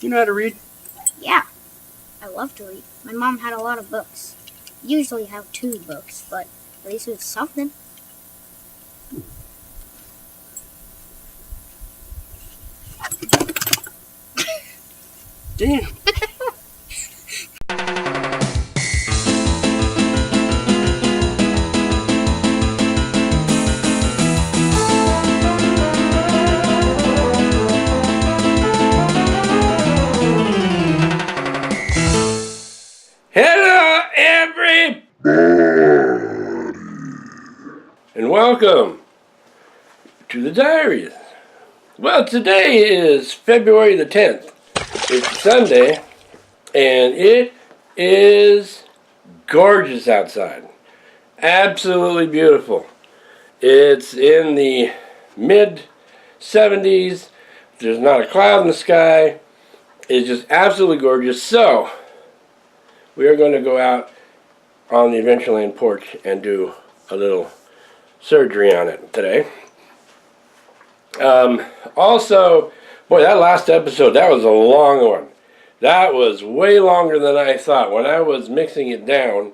You know how to read? Yeah, I love to read. My mom had a lot of books. Usually have 2 books, but at least it's something. Damn. Hello, everybody, and welcome to the diaries. Well, today is February the 10th. It's Sunday, and it is gorgeous outside. Absolutely beautiful. It's in the mid-70s. There's not a cloud in the sky. It's just absolutely gorgeous. So, we are going to go out on the Adventureland Porch and do a little surgery on it today. Also, boy, that last episode, that was a long one. That was way longer than I thought. When I was mixing it down,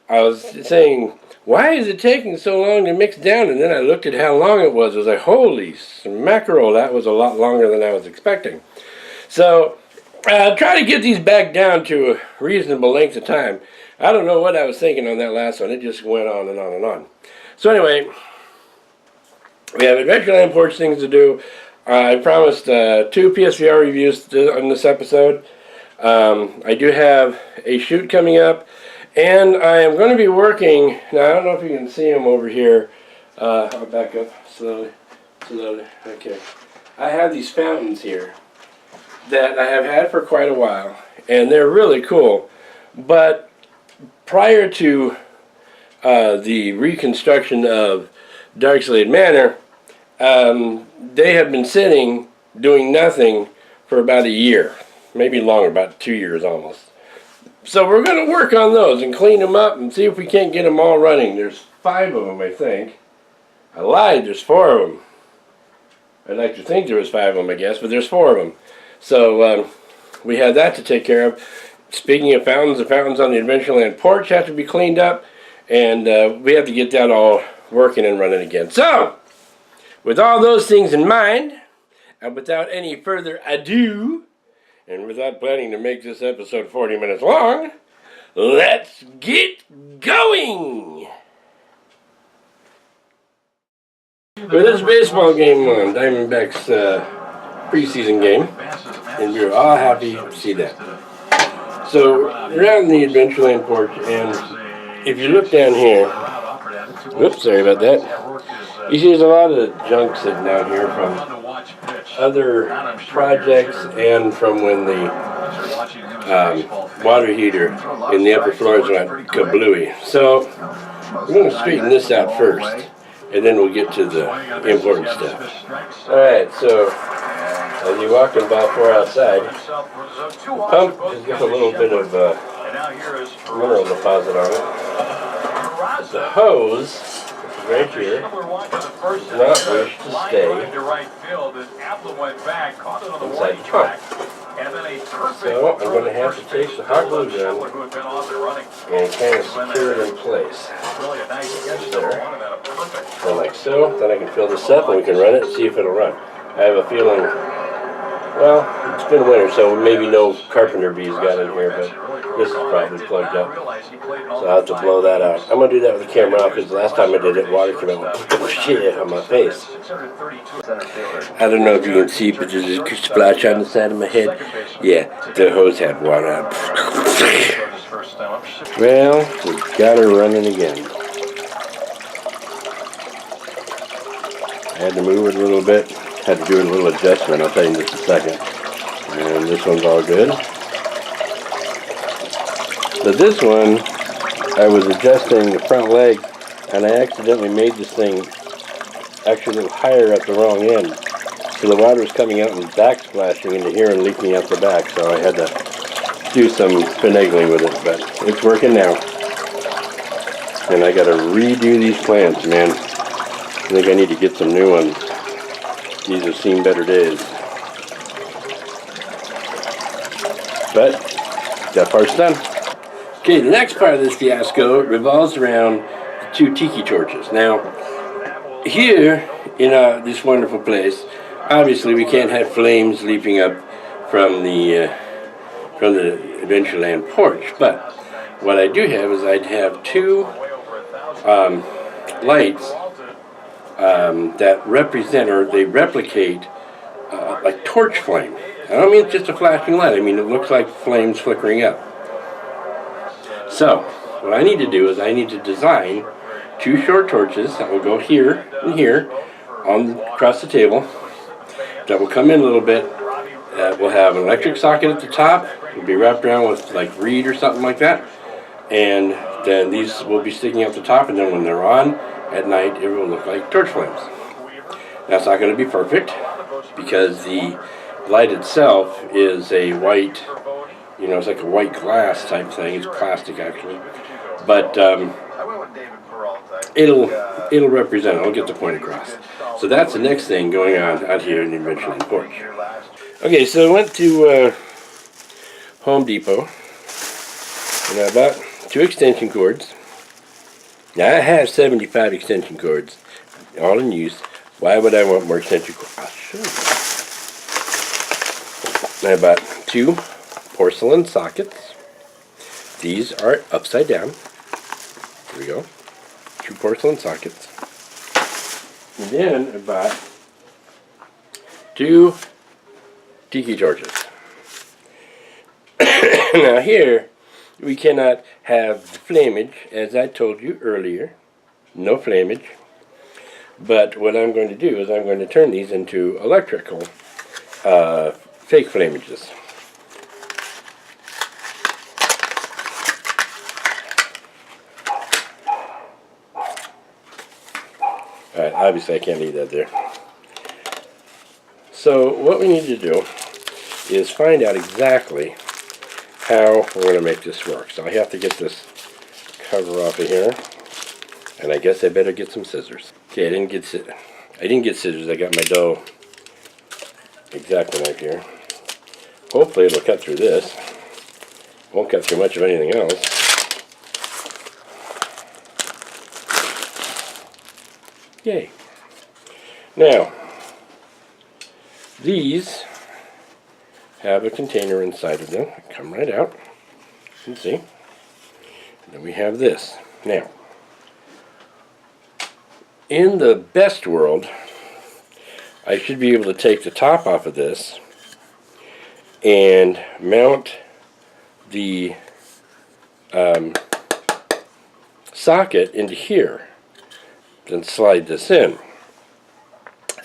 I was saying, why is it taking so long to mix down? And then I looked at how long it was. I was like, holy mackerel, that was a lot longer than I was expecting. So, try to get these back down to a reasonable length of time. I don't know what I was thinking on that last one. It just went on and on and on. So anyway, we have Adventureland Porch things to do. I promised 2 PSVR reviews on this episode. I do have a shoot coming up, and I am going to be working. Now, I don't know if you can see them over here. I'll back up slowly. Okay. I have these fountains here that I have had for quite a while, and they're really cool. But prior to the reconstruction of Darkslade Manor, they have been sitting doing nothing for about a year, maybe longer, about 2 years almost. So we're going to work on those and clean them up and see if we can't get them all running. There's 5 of them, I think. I lied, there's 4 of them. I'd like to think there was 5 of them, I guess, but there's 4 of them. So we have that to take care of. Speaking of fountains, the fountains on the Adventureland Porch have to be cleaned up, and we have to get that all working and running again. So, with all those things in mind, and without any further ado, and without planning to make this episode 40 minutes long, let's get going! With this baseball game on, Diamondbacks preseason game, and we're all happy to see that. So, we're out in the Adventureland Porch, and if you look down here, whoops, sorry about that, you see there's a lot of junk sitting out here from other projects and from when the water heater in the upper floors went kablooey. So, we're going to straighten this out first, and then we'll get to the important stuff. Alright, so as you walk in about 4 outside, the pump has got a little bit of mineral deposit on it. The hose, which is right here, does not wish to stay inside the pump. So I'm going to have to take the hot glue gun and kind of secure it in place. There. So like so, then I can fill this up and we can run it and see if it'll run. I have a feeling, well, it's been winter, so maybe no carpenter bees got in here, but this is probably plugged up. So I'll have to blow that out. I'm going to do that with the camera off because the last time I did it, water came out shit on my face. I don't know if you can see, but there's a splash on the side of my head. Yeah, the hose had water. Well, we got her running again. I had to move it a little bit. Had to do a little adjustment. I'll tell you in just a second. And this one's all good. But this one, I was adjusting the front leg, and I accidentally made this thing actually a little higher at the wrong end. So the water was coming out and backsplashing into here and leaking out the back. So I had to do some finagling with it, but it's working now. And I got to redo these plants, man. I think I need to get some new ones. These have seen better days. But that part's done. Okay, the next part of this fiasco revolves around the 2 tiki torches. Now, here in this wonderful place, obviously we can't have flames leaping up from the Adventureland porch. But what I do have is I'd have 2 lights that represent, or they replicate, like torch flame. I don't mean it's just a flashing light. I mean it looks like flames flickering up. So what I need to do is I need to design 2 short torches that will go here and here across the table, that will come in a little bit. We'll have an electric socket at the top. It'll be wrapped around with like reed or something like that, and then these will be sticking out the top, and then when they're on at night it will look like torch flames. Now it's not going to be perfect because the light itself is a white, it's like a white glass type thing. It's plastic actually, but it'll represent. I'll get the point across. So that's the next thing going on out here in the Adventureland Porch. Okay, so I went to Home Depot and I bought 2 extension cords. Now I have 75 extension cords, all in use. Why would I want more extension cords? I'll show you. I bought 2 porcelain sockets. These are upside down. Here we go. 2 porcelain sockets. And then I bought 2 tiki torches. Now here, we cannot have flamage, as I told you earlier. No flamage. But what I'm going to do is I'm going to turn these into electrical fake flamages. Alright, obviously I can't leave that there. So what we need to do is find out exactly how we're going to make this work. So I have to get this cover off of here, and I guess I better get some scissors. Okay, I didn't get scissors. I got my dough X-Acto knife here. Hopefully it'll cut through this. Won't cut through much of anything else. Yay. Now, these have a container inside of them. Come right out. You can see. And then we have this. Now, in the best world, I should be able to take the top off of this and mount the socket into here. Then slide this in.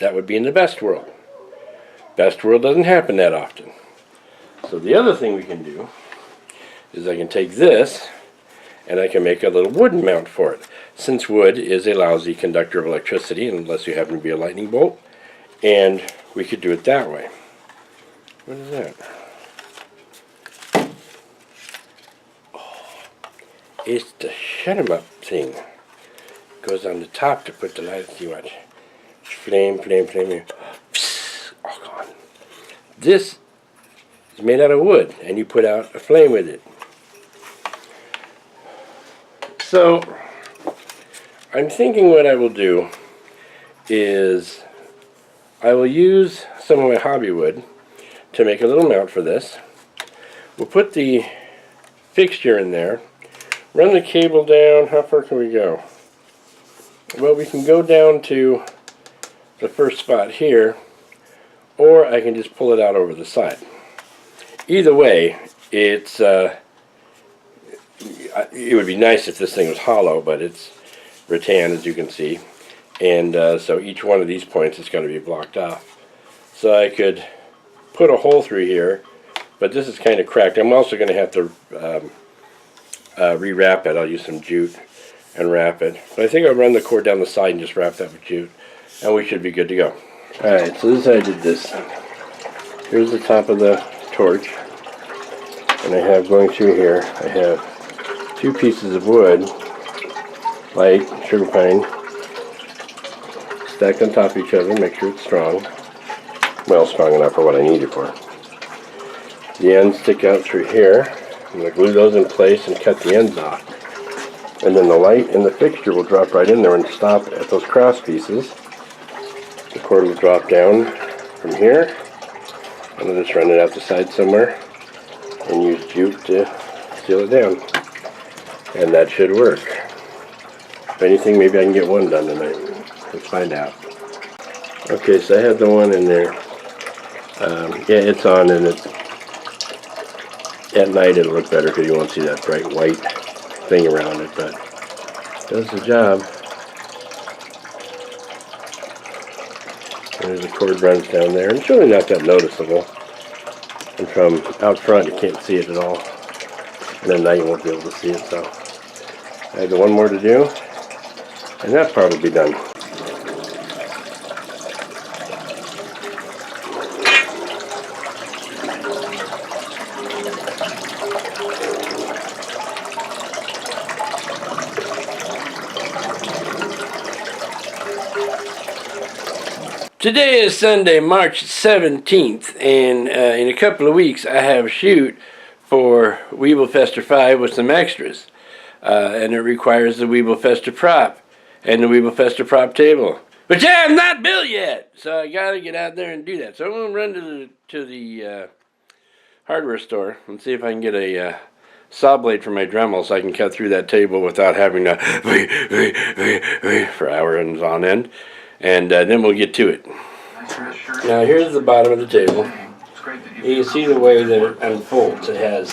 That would be in the best world. Best world doesn't happen that often. So the other thing we can do is I can take this and I can make a little wooden mount for it. Since wood is a lousy conductor of electricity, unless you happen to be a lightning bolt, and we could do it that way. What is that? Oh, it's the shut 'em up thing. Goes on the top to put the light. See what? Flame. Oh, God. This is made out of wood, and you put out a flame with it. So, I'm thinking what I will do is I will use some of my hobby wood to make a little mount for this. We'll put the fixture in there, run the cable down. How far can we go? Well, we can go down to the first spot here, or I can just pull it out over the side. Either way, it would be nice if this thing was hollow, but it's rattan, as you can see, and so each one of these points is going to be blocked off. So I could put a hole through here, but this is kind of cracked. I'm also going to have to rewrap it. I'll use some jute and wrap it. But I think I'll run the cord down the side and just wrap that with jute, and we should be good to go. Alright, so this is how I did this. Here's the top of the torch, and I have going through here, I have 2 pieces of wood, light, sugar pine, stacked on top of each other, make sure it's strong. Well, strong enough for what I need it for. The ends stick out through here. I'm going to glue those in place and cut the ends off. And then the light and the fixture will drop right in there and stop at those cross pieces. The cord will drop down from here. I'm going to just run it out the side somewhere and use juke to seal it down. And that should work. If anything, maybe I can get one done tonight. Let's find out. Okay, so I have the one in there. Yeah, it's on, and it's at night it'll look better because you won't see that bright white thing around it, but it does the job. There's the cord runs down there, and it's really not that noticeable. And from out front, you can't see it at all. And at night, you won't be able to see it, so I have one more to do, and that part will be done. Today is Sunday, March 17th, and in a couple of weeks I have a shoot for Weeblefester 5 with some extras. And it requires the Weeblefester prop and the Weeblefester prop table, which I have not built yet. So I gotta get out there and do that. So I'm gonna run to the hardware store and see if I can get a saw blade for my Dremel so I can cut through that table without having to for hours on end. And then we'll get to it. Now here's the bottom of the table. You can see the way that it unfolds. It has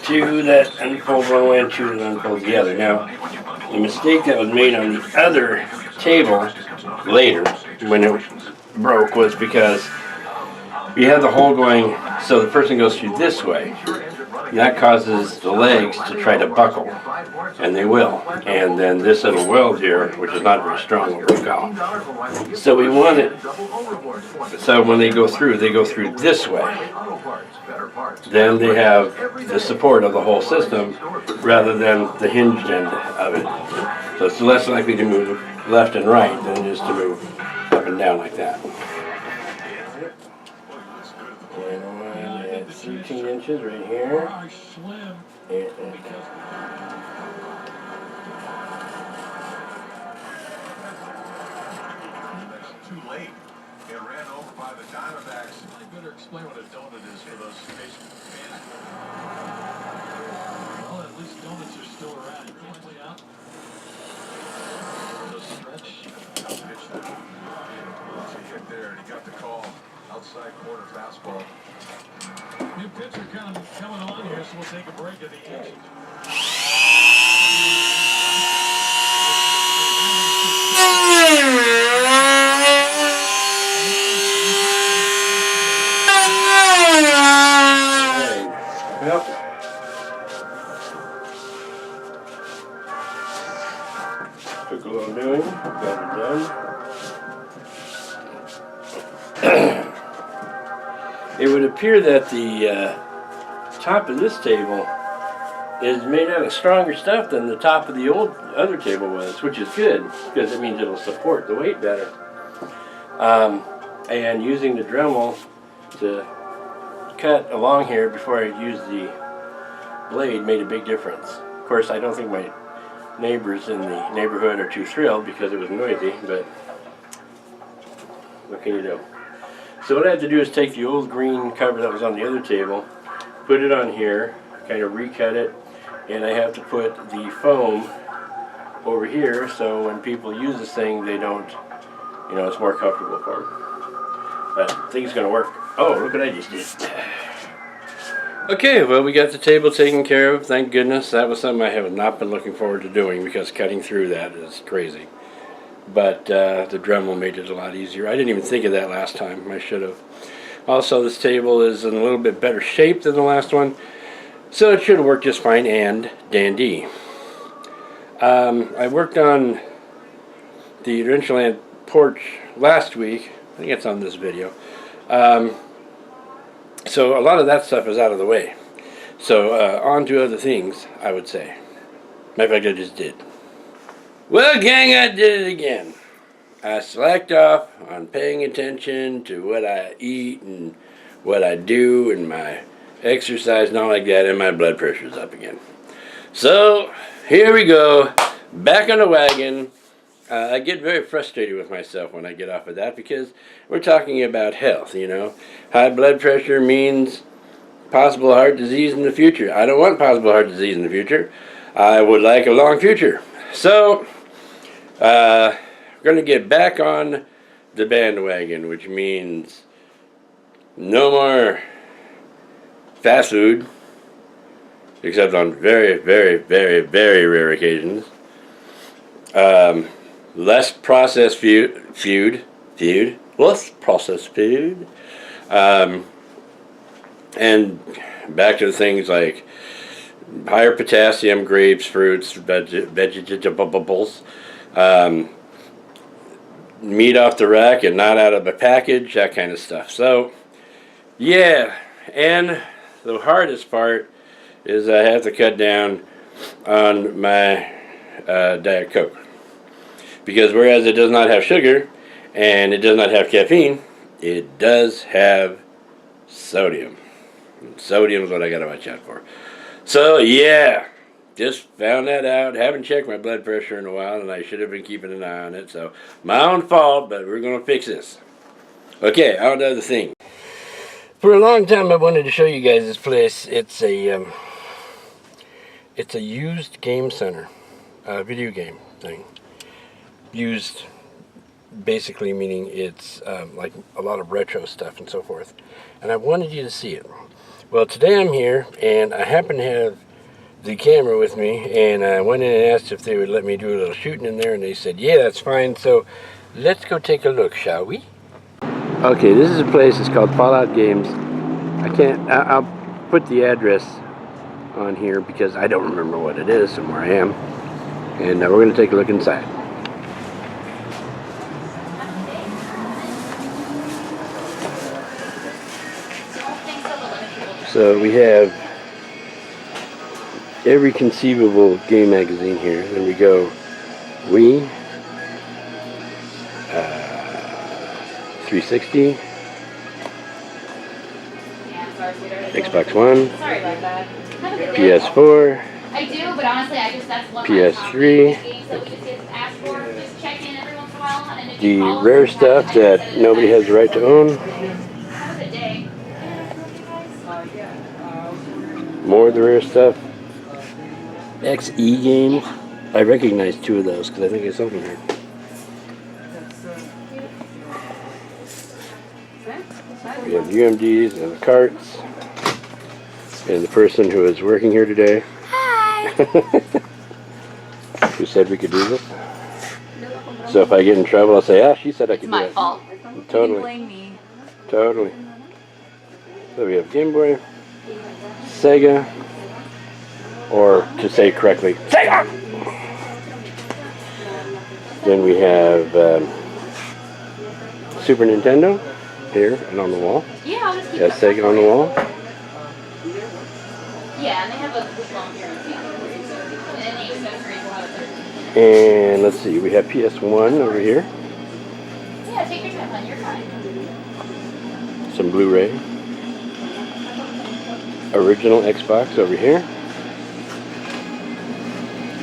two that unfold one way and two that unfold the other. Now, the mistake that was made on the other table later, when it broke, was because you have the hole going, so the person goes through this way. And that causes the legs to try to buckle, and they will. And then this little weld here, which is not very strong, will break off. So we want it, so when they go through this way. Then they have the support of the whole system rather than the hinged end of it. So it's less likely to move left and right than it is to move up and down like that. And one at 13 inches right here. And too late. It ran over by the Diamondbacks. I better explain what a donut is for those fans. Well, at least donuts are still around. You can't play out. The stretch. Pitched it. He hit there, and he got the call. Outside corner fastball. New pitcher coming on here, so we'll take a break at the end. Yep. Took a little doing, got it done. It would appear that the top of this table is made out of stronger stuff than the top of the other table was, which is good because it means it'll support the weight better. And using the Dremel to cut along here before I used the blade made a big difference. Of course, I don't think my neighbors in the neighborhood are too thrilled because it was noisy, but what can you do? So what I have to do is take the old green cover that was on the other table, put it on here, kind of recut it, and I have to put the foam over here so when people use this thing they don't, it's more comfortable for them. But I think it's going to work. Oh, look what I just did. Okay, well, we got the table taken care of, thank goodness. That was something I have not been looking forward to doing because cutting through that is crazy. But the Dremel made it a lot easier. I didn't even think of that last time. I should have. Also, this table is in a little bit better shape than the last one, so it should work just fine and dandy. I worked on the Adventureland Porch last week. I think it's on this video. So a lot of that stuff is out of the way. So on to other things, I would say. Matter of fact, I just did. Well, gang, I did it again. I slacked off on paying attention to what I eat and what I do and my exercise and all like that, and my blood pressure's up again. So here we go, back on the wagon. I get very frustrated with myself when I get off of that because we're talking about health, you know. High blood pressure means possible heart disease in the future. I don't want possible heart disease in the future. I would like a long future. So, we're going to get back on the bandwagon, which means no more fast food, except on very, very, very, very rare occasions. Less processed less processed food. And back to things like higher potassium, grapes, fruits, vegetables, meat off the rack and not out of a package, that kind of stuff. So, yeah, and the hardest part is I have to cut down on my Diet Coke. Because whereas it does not have sugar and it does not have caffeine, it does have sodium. And sodium is what I gotta watch out for. So yeah, just found that out. Haven't checked my blood pressure in a while, and I should have been keeping an eye on it. So my own fault, but we're gonna fix this. Okay, on to the thing. For a long time, I wanted to show you guys this place. It's a used game center, video game thing. Used, basically meaning it's like a lot of retro stuff and so forth. And I wanted you to see it. Well, today I'm here, and I happen to have the camera with me, and I went in and asked if they would let me do a little shooting in there, and they said, yeah, that's fine. So let's go take a look, shall we? Okay, this is a place. It's called Fallout Games. I'll put the address on here because I don't remember what it is and where I am. And we're going to take a look inside. So we have every conceivable game magazine here. Then we go Wii, 360, Xbox One, Sorry about that. PS4, I do, but honestly, that's one PS3, games that we just get asked for. Just check in every once in a while, and if the you call us, rare stuff that nobody has the right to own. Have a good day. More of the rare stuff. XE games. I recognize two of those because I think I saw them here. We have UMDs and the carts. And the person who is working here today. Hi! Who said we could do this. So if I get in trouble, I'll say, she said I could do it. My fault. Totally. You blame me. Totally. So we have Game Boy, Sega, or to say correctly, Sega! Then we have Super Nintendo here and on the wall. Yeah, I'll just keep Got Sega on the wall. Yeah, and they have a long guarantee. And any accessories will have a And let's see, we have PS1 over here. Yeah, take your time, hon. You're fine. Some Blu-ray. Original Xbox over here.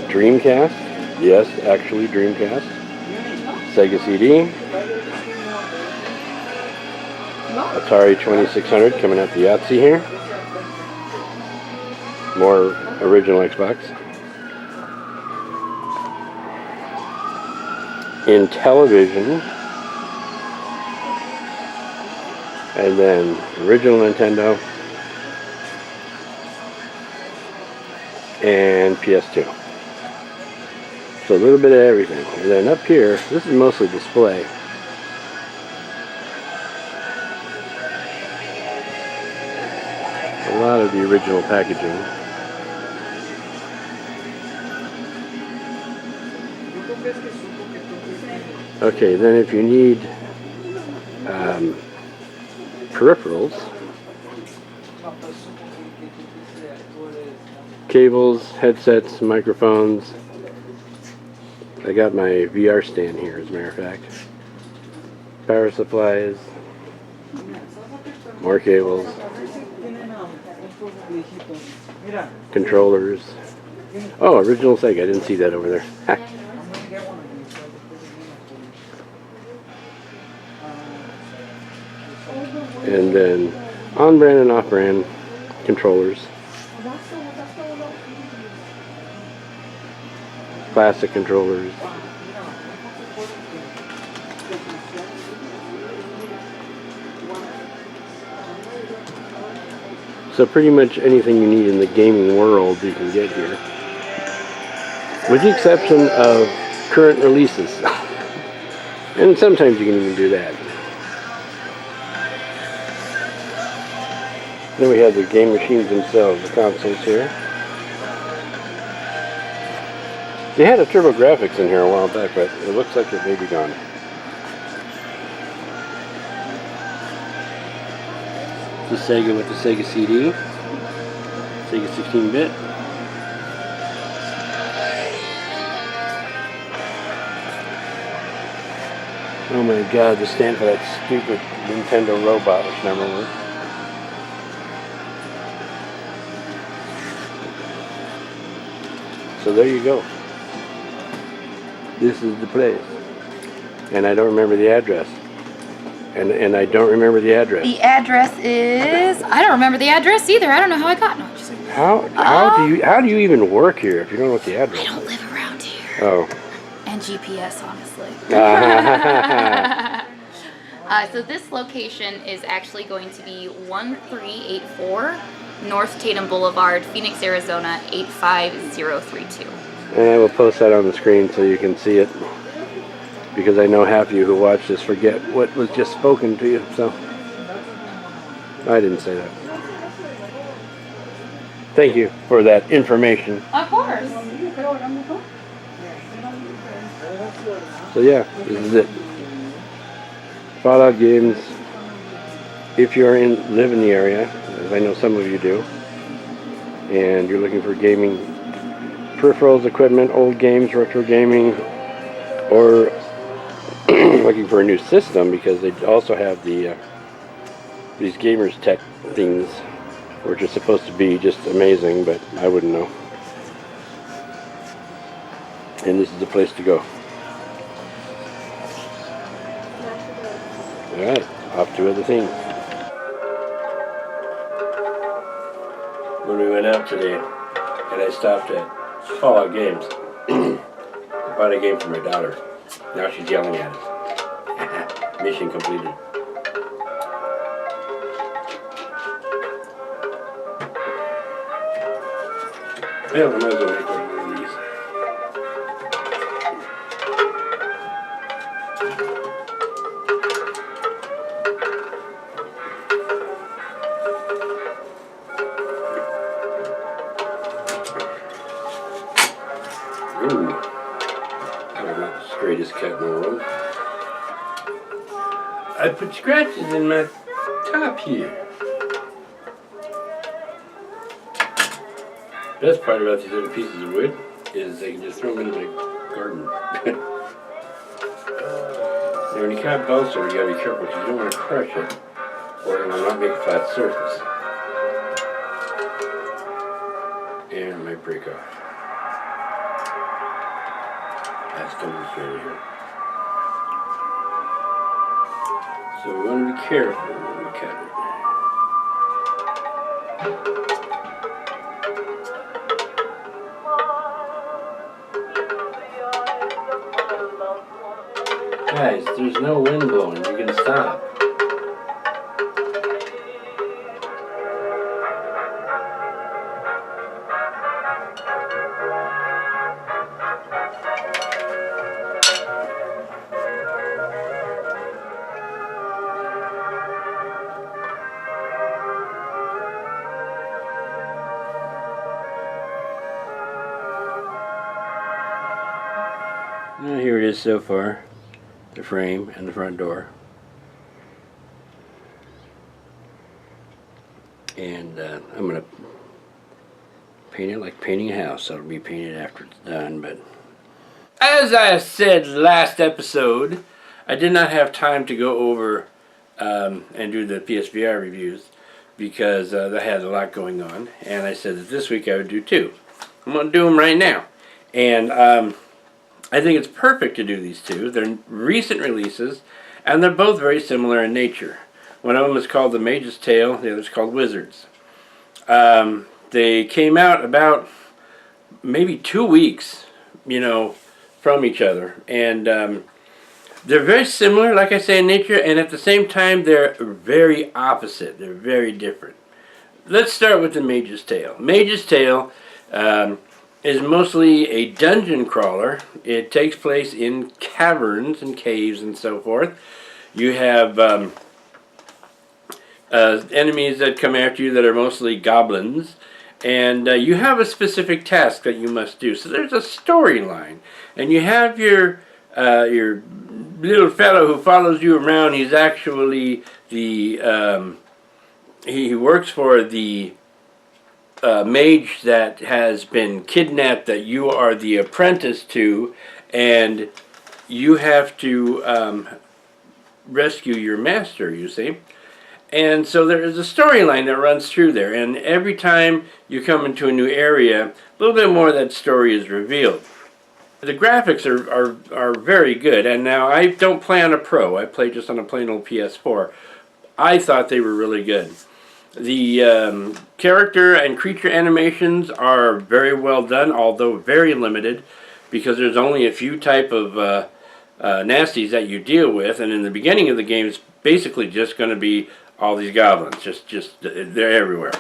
Dreamcast. Yes, actually Dreamcast. Sega CD. Atari 2600 coming out the Yahtzee here. More original Xbox. In television. And then original Nintendo. And PS2. So a little bit of everything. And then up here, this is mostly display. A lot of the original packaging. Okay, then if you need peripherals, cables, headsets, microphones. I got my VR stand here, as a matter of fact. Power supplies. More cables. Controllers. Oh, original Sega. I didn't see that over there. And then on-brand and off-brand controllers. Plastic controllers. So pretty much anything you need in the gaming world you can get here. With the exception of current releases. And sometimes you can even do that. Then we have the game machines themselves, the consoles here. They had a TurboGrafx in here a while back, but it looks like it may be gone. The Sega with the Sega CD. Sega 16-bit. Oh my god, the stand for that stupid Nintendo robot which never worked. So there you go. This is the place. And I don't remember the address. And I don't remember the address. The address is... I don't remember the address either. I don't know how I got... No, just... How do you even work here if you don't know what the address is? I don't live around here. Oh. And GPS, honestly. So this location is actually going to be 1384 North Tatum Boulevard, Phoenix, Arizona, 85032. And I will post that on the screen so you can see it. Because I know half of you who watch this forget what was just spoken to you, so I didn't say that. Thank you for that information. Of course. So yeah, this is it. Fallout games. If you live in the area, as I know some of you do, and you're looking for gaming peripherals, equipment, old games, retro gaming, or looking for a new system, because they also have the these gamers tech things, which are supposed to be just amazing, but I wouldn't know. And this is the place to go. Alright, off to other things. When we went out today, and I stopped at Fallout Games, I bought a game for my daughter. Now she's yelling at us. Mission completed. Yeah, we might as well make one of these. Ooh. I'm not the straightest cat in the world. I put scratches in my top here. Best part about these little pieces of wood is I can just throw them into my garden. Now when you cut balsa, you gotta be careful because you don't want to crush it, or it will not make a flat surface. And it might break off. That's coming through here. So we want to be careful when we cut it. Guys, there's no wind blowing. You can stop. Well, here it is so far. The frame and the front door. And I'm going to paint it like painting a house. So it'll be painted after it's done. But as I said last episode, I did not have time to go over and do the PSVR reviews because I had a lot going on, and I said that this week I would do 2. I'm going to do them right now, and I think it's perfect to do these 2. They're recent releases, and they're both very similar in nature. One of them is called The Mage's Tale, the other is called Wizards. They came out about maybe 2 weeks, from each other, and they're very similar, like I say, in nature, and at the same time they're very opposite. They're very different. Let's start with The Mage's Tale. Mage's Tale is mostly a dungeon crawler. It takes place in caverns and caves and so forth. You have enemies that come after you that are mostly goblins, and you have a specific task that you must do. So there's a storyline, and you have your little fellow who follows you around. He's actually the he works for the mage that has been kidnapped, that you are the apprentice to, and you have to rescue your master, you see. And so there is a storyline that runs through there, and every time you come into a new area, a little bit more of that story is revealed. The graphics are very good, and now I don't play on a Pro. I play just on a plain old PS4. I thought they were really good. The character and creature animations are very well done, although very limited, because there's only a few type of nasties that you deal with, and in the beginning of the game it's basically just going to be all these goblins. Just they're everywhere.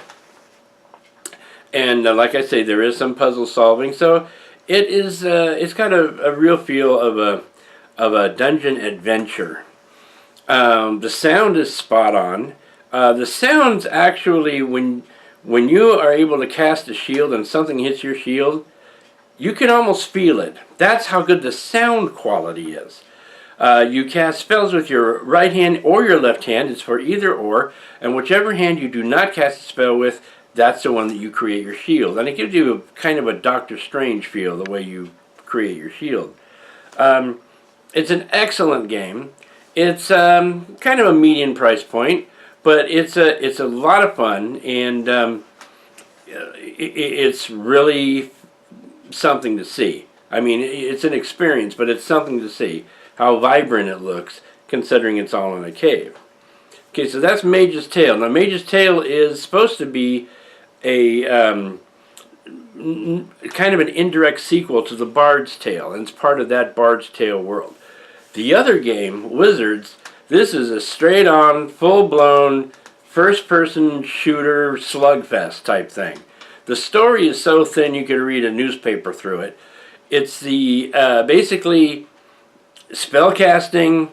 And like I say, there is some puzzle solving, so it is it's got a real feel of a dungeon adventure. The sound is spot on. The sounds actually, when you are able to cast a shield and something hits your shield, you can almost feel it. That's how good the sound quality is. You cast spells with your right hand or your left hand. It's for either or. And whichever hand you do not cast a spell with, that's the one that you create your shield. And it gives you a kind of a Doctor Strange feel, the way you create your shield. It's an excellent game. It's kind of a median price point, but it's a lot of fun, and it's really something to see. I mean, it's an experience, but it's something to see. How vibrant it looks, considering it's all in a cave. Okay, so that's Mage's Tale. Now, Mage's Tale is supposed to be a kind of an indirect sequel to the Bard's Tale, and it's part of that Bard's Tale world. The other game, Wizards, this is a straight-on, full-blown, first-person shooter slugfest type thing. The story is so thin you could read a newspaper through it. It's the basically spellcasting,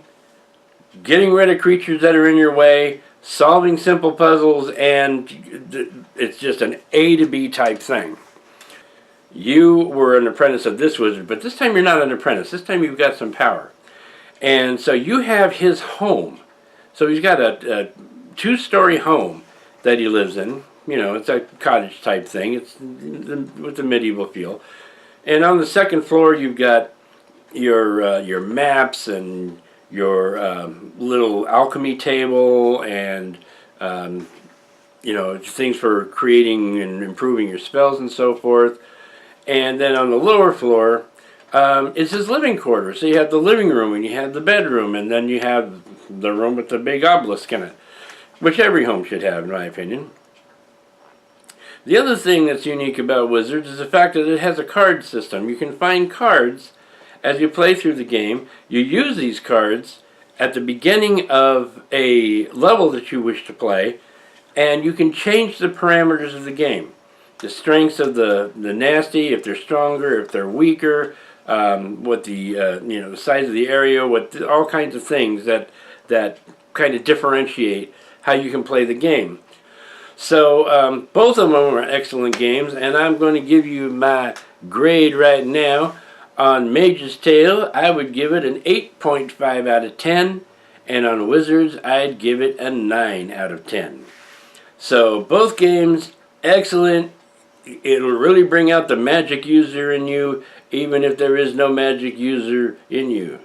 getting rid of creatures that are in your way, solving simple puzzles, and it's just an A to B type thing. You were an apprentice of this wizard, but this time you're not an apprentice. This time you've got some power. And so you have his home. So he's got a 2-story home that he lives in. It's a cottage type thing. It's with the medieval feel. And on the second floor you've got your maps and your little alchemy table and things for creating and improving your spells and so forth. And then on the lower floor is his living quarters. So you have the living room and you have the bedroom, and then you have the room with the big obelisk in it, which every home should have, in my opinion. The other thing that's unique about Wizards is the fact that it has a card system. You can find cards as you play through the game. You use these cards at the beginning of a level that you wish to play, and you can change the parameters of the game. The strengths of the nasty, if they're stronger, if they're weaker, what the size of the area, all kinds of things that kind of differentiate how you can play the game. So both of them are excellent games, and I'm going to give you my grade right now. On Mage's Tale, I would give it an 8.5 out of 10, and on Wizards, I'd give it a 9 out of 10. So both games, excellent. It'll really bring out the magic user in you, even if there is no magic user in you,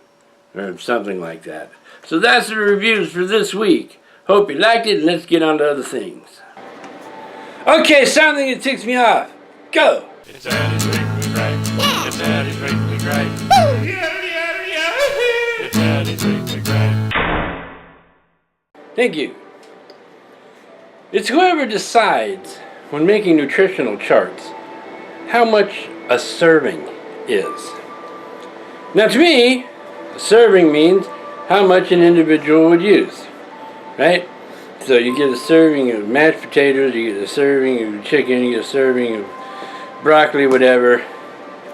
or something like that. So that's the reviews for this week. Hope you liked it, and let's get on to other things. Okay, something that ticks me off. Go! It's Daddy's Weekly Gripe. It's Daddy's Weekly Gripe. It's Daddy's Weekly Gripe. Thank you. It's whoever decides, when making nutritional charts, how much a serving is. Now to me, a serving means how much an individual would use, right? So you get a serving of mashed potatoes, you get a serving of chicken, you get a serving of broccoli, whatever.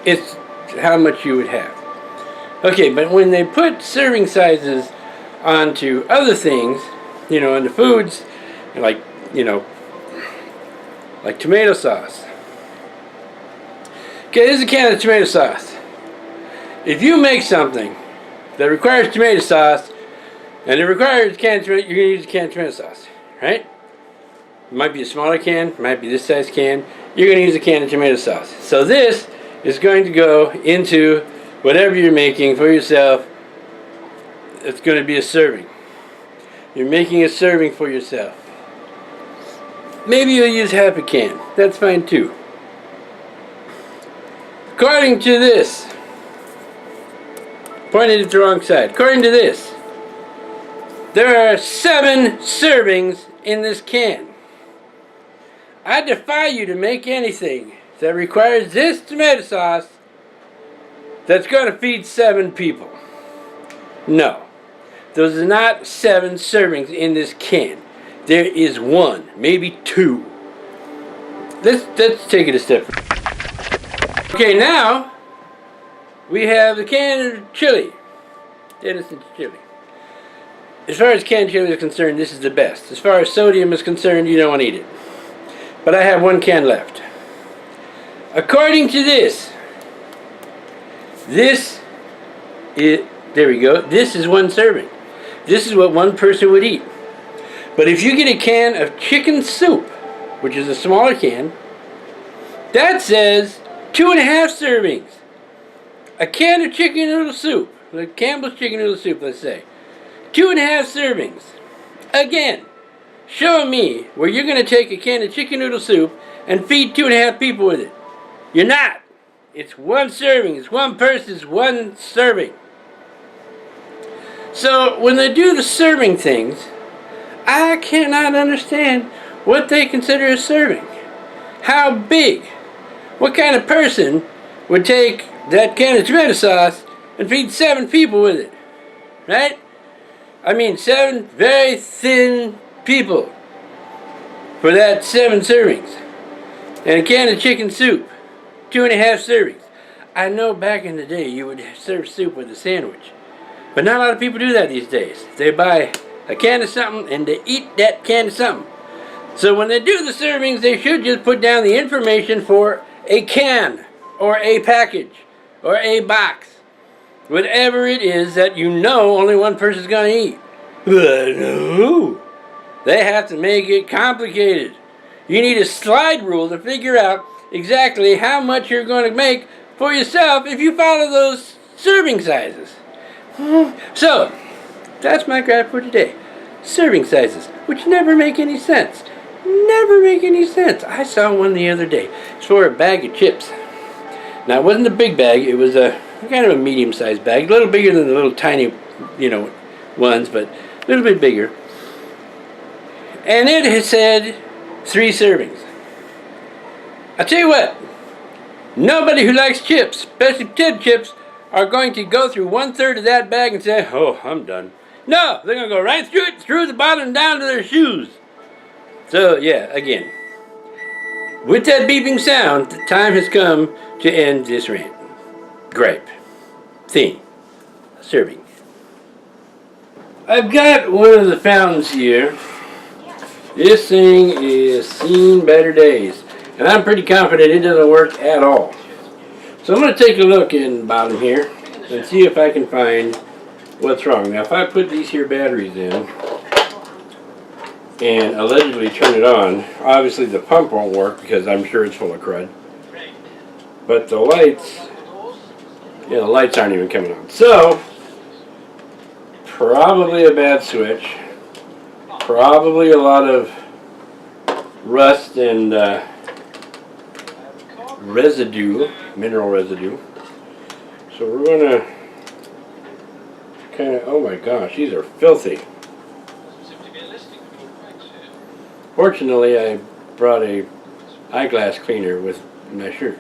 It's how much you would have. Okay, but when they put serving sizes onto other things, into foods, like tomato sauce. Okay, this is a can of tomato sauce. If you make something that requires tomato sauce, and it requires a can of tomato, you're going to use a can of tomato sauce, right? It might be a smaller can, it might be this size can. You're going to use a can of tomato sauce. So this is going to go into whatever you're making for yourself. It's going to be a serving. You're making a serving for yourself. Maybe you'll use half a can. That's fine too. According to this, pointed at the wrong side. According to this, there are 7 servings in this can. I defy you to make anything that requires this tomato sauce that's going to feed 7 people. No. Those are not 7 servings in this can. There is 1, maybe 2. Let's take it a step further. Okay, now we have the can of chili. Dennison's chili. As far as canned chili is concerned, this is the best. As far as sodium is concerned, you don't want to eat it. But I have 1 can left. According to this is, there we go, this is 1 serving. This is what 1 person would eat. But if you get a can of chicken soup, which is a smaller can, that says 2.5 servings. A can of chicken noodle soup, like Campbell's chicken noodle soup, let's say. 2.5 servings. Again, show me where you're going to take a can of chicken noodle soup and feed 2.5 people with it. You're not. It's 1 serving. It's 1 person's 1 serving. So when they do the serving things, I cannot understand what they consider a serving. How big? What kind of person would take that can of tomato sauce and feed 7 people with it? Right? I mean 7 very thin people for that 7 servings. And a can of chicken soup. 2.5 servings. I know back in the day you would serve soup with a sandwich. But not a lot of people do that these days. They buy a can of something and they eat that can of something. So when they do the servings, they should just put down the information for a can or a package or a box. Whatever it is that only 1 person's going to eat. But no. They have to make it complicated. You need a slide rule to figure out exactly how much you're going to make for yourself if you follow those serving sizes. So, that's my gripe for today. Serving sizes, which never make any sense. Never make any sense. I saw one the other day. It's for a bag of chips. Now, it wasn't a big bag. It was a kind of a medium-sized bag. A little bigger than the little tiny, ones, but a little bit bigger. And it had said 3 servings. I'll tell you what. Nobody who likes chips, especially potato chips, are going to go through 1/3 of that bag and say, oh, I'm done. No, they're going to go right through it, through the bottom and down to their shoes. So, yeah, again, with that beeping sound, the time has come to end this rant. Gripe. Theme. Serving. I've got one of the fountains here. This thing is seen better days. And I'm pretty confident it doesn't work at all. So I'm going to take a look in the bottom here and see if I can find what's wrong. Now if I put these here batteries in and allegedly turn it on, obviously the pump won't work because I'm sure it's full of crud. But the lights, the lights aren't even coming on. So Probably a bad switch. Probably a lot of rust and residue, mineral residue. So we're gonna kind of, oh my gosh, these are filthy. Fortunately, I brought a eyeglass cleaner with my shirt.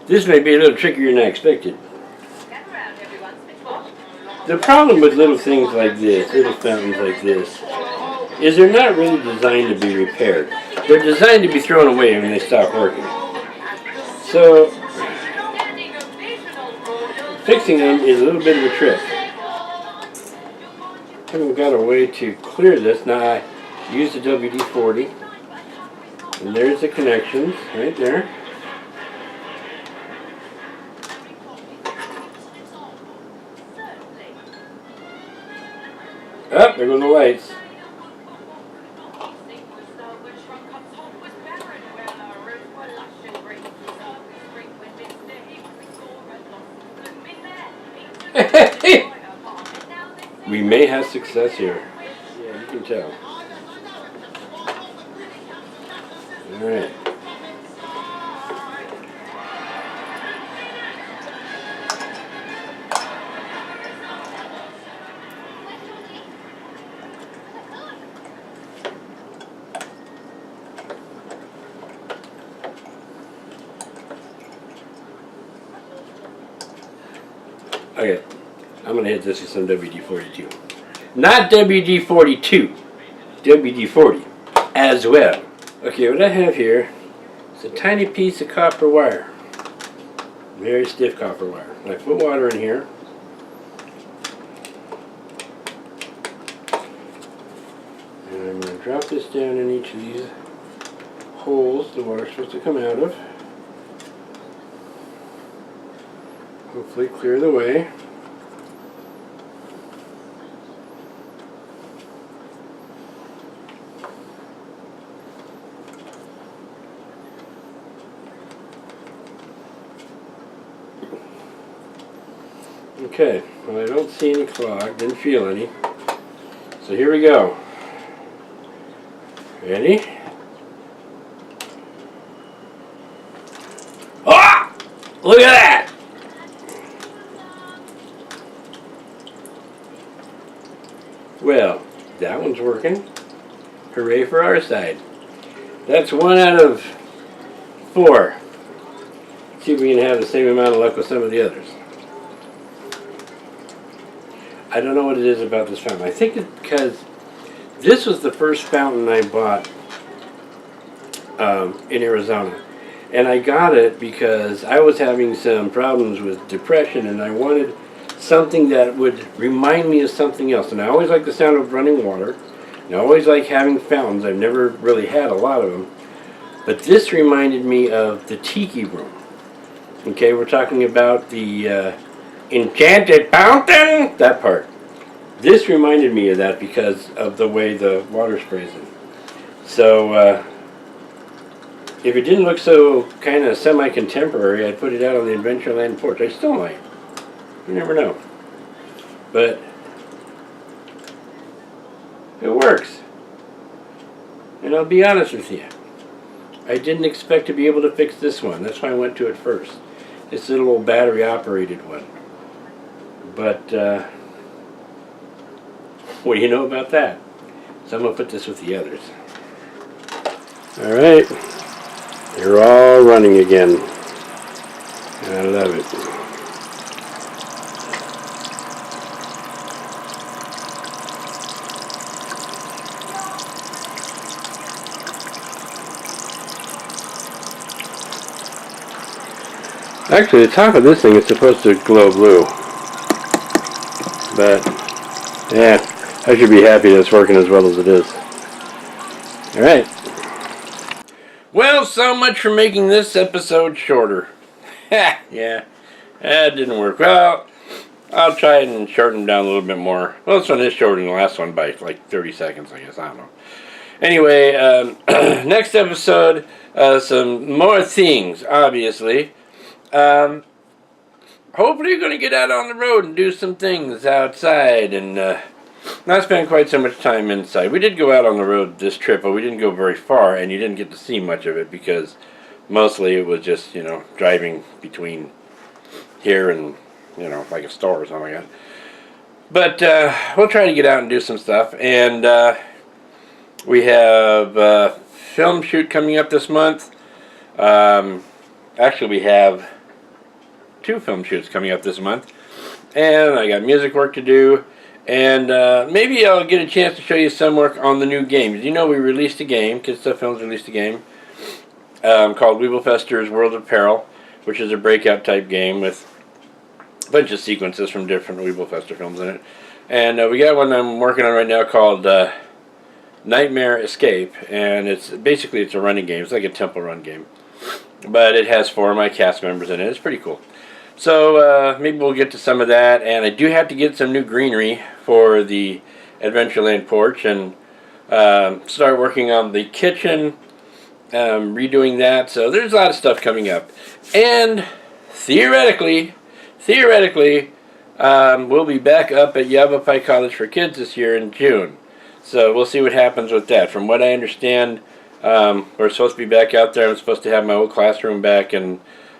This may be a little trickier than I expected. The problem with little things like this, little fountains like this, is they're not really designed to be repaired. They're designed to be thrown away when they stop working. So, fixing them is a little bit of a trick. Haven't got a way to clear this. Now I use the WD-40, and there's the connections right there. Oh, there go the lights. We may have success here. Yeah, you can tell. All right. Okay, I'm going to hit this with some WD-42. Not WD-42, WD-40 as well. Okay, what I have here is a tiny piece of copper wire. Very stiff copper wire. I put water in here. And I'm going to drop this down in each of these holes the water's supposed to come out of. Hopefully clear the way. Okay, well I don't see any clog, didn't feel any. So here we go. Ready? Ah! Look at that! Well, that one's working. Hooray for our side. That's 1 out of 4. See if we can have the same amount of luck with some of the others. I don't know what it is about this fountain. I think it's because this was the first fountain I bought in Arizona. And I got it because I was having some problems with depression and I wanted something that would remind me of something else. And I always like the sound of running water. And I always like having fountains. I've never really had a lot of them. But this reminded me of the tiki room. Okay, we're talking about the enchanted fountain, that part. This reminded me of that because of the way the water sprays in. So, if it didn't look so kind of semi-contemporary, I'd put it out on the Adventureland Porch. I still might. You never know. But it works. And I'll be honest with you. I didn't expect to be able to fix this one. That's why I went to it first. It's a little battery-operated one. But, what do you know about that? So I'm going to put this with the others. Alright. They're all running again. I love it. Actually, the top of this thing is supposed to glow blue. But, yeah, I should be happy that it's working as well as it is. Alright. Well, so much for making this episode shorter. Yeah, that didn't work. Well, I'll try and shorten them down a little bit more. Well, this one is shorter than the last one by like 30 seconds, I guess. I don't know. Anyway, next episode, some more things, obviously. Hopefully you're going to get out on the road and do some things outside and not spend quite so much time inside. We did go out on the road this trip, but we didn't go very far, and you didn't get to see much of it because mostly it was just, you know, driving between here and, you know, like a store or something like that. But we'll try to get out and do some stuff, and we have a film shoot coming up this month. Actually, we have 2 film shoots coming up this month, and I got music work to do, and maybe I'll get a chance to show you some work on the new games. You know, we released a game, Kid Stuff Films released a game called Weeblefester's World of Peril, which is a breakout type game with a bunch of sequences from different Weeblefester films in it. And we got one I'm working on right now called Nightmare Escape, and it's a running game. It's like a temple run game, but it has 4 of my cast members in it. It's pretty cool. So maybe we'll get to some of that, and I do have to get some new greenery for the Adventureland Porch and start working on the kitchen, redoing that. So there's a lot of stuff coming up, and theoretically, we'll be back up at Yavapai College for Kids this year in June. So we'll see what happens with that. From what I understand, we're supposed to be back out there. I'm supposed to have my old classroom back, and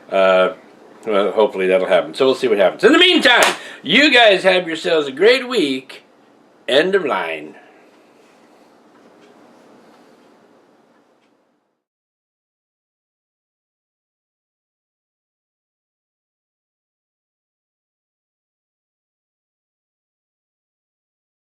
well, hopefully that'll happen. So we'll see what happens. In the meantime, you guys have yourselves a great week. End of line.